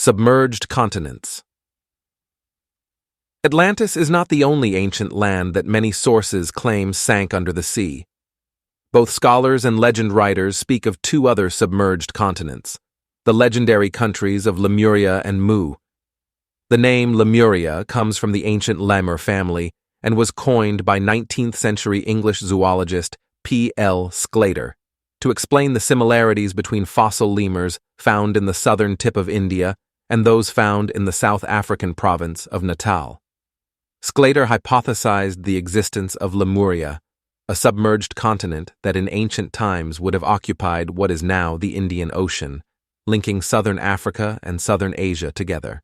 Submerged Continents. Atlantis is not the only ancient land that many sources claim sank under the sea. Both scholars and legend writers speak of two other submerged continents, the legendary countries of Lemuria and Mu. The name Lemuria comes from the ancient lemur family and was coined by 19th-century English zoologist P.L. Sclater to explain the similarities between fossil lemurs found in the southern tip of India and those found in the South African province of Natal. Sclater hypothesized the existence of Lemuria, a submerged continent that in ancient times would have occupied what is now the Indian Ocean, linking southern Africa and southern Asia together.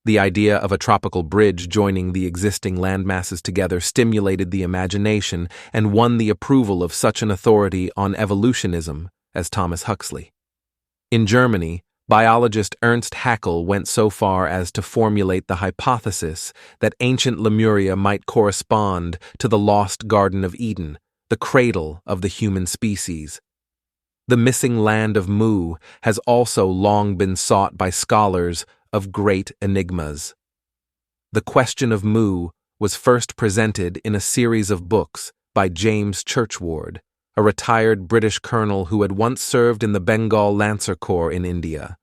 The idea of a tropical bridge joining the existing landmasses together stimulated the imagination and won the approval of such an authority on evolutionism as Thomas Huxley. In Germany, biologist Ernst Haeckel went so far as to formulate the hypothesis that ancient Lemuria might correspond to the lost Garden of Eden, the cradle of the human species. The missing land of Mu has also long been sought by scholars of great enigmas. The question of Mu was first presented in a series of books by James Churchward, a retired British colonel who had once served in the Bengal Lancer Corps in India.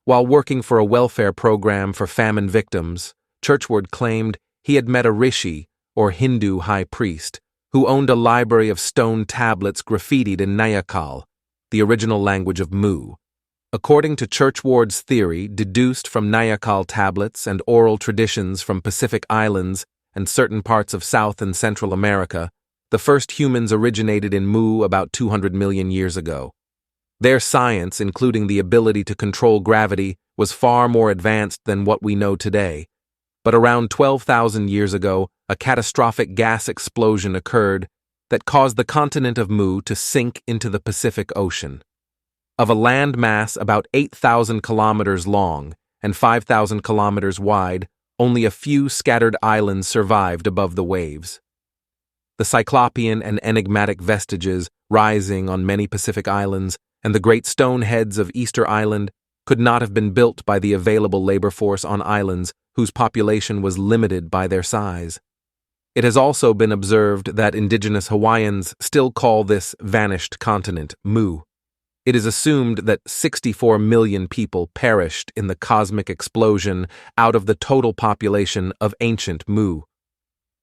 While working for a welfare program for famine victims, Churchward claimed he had met a rishi, or Hindu high priest, who owned a library of stone tablets graffitied in Natal, the original language of Mu. According to Churchward's theory, deduced from Natal tablets and oral traditions from Pacific Islands and certain parts of South and Central America, the first humans originated in Mu about 200 million years ago. Their science, including the ability to control gravity, was far more advanced than what we know today. But around 12,000 years ago, a catastrophic gas explosion occurred that caused the continent of Mu to sink into the Pacific Ocean. Of a land mass about 8,000 kilometers long and 5,000 kilometers wide, only a few scattered islands survived above the waves. The cyclopean and enigmatic vestiges rising on many Pacific islands and the great stone heads of Easter Island could not have been built by the available labor force on islands whose population was limited by their size. It has also been observed that indigenous Hawaiians still call this vanished continent Mu. It is assumed that 64 million people perished in the cosmic explosion out of the total population of ancient Mu.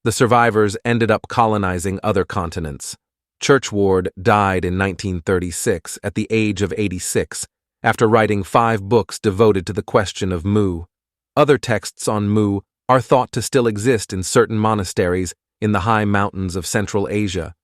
The survivors ended up colonizing other continents. Churchward died in 1936 at the age of 86 after writing 5 books devoted to the question of Mu. Other texts on Mu are thought to still exist in certain monasteries in the high mountains of Central Asia.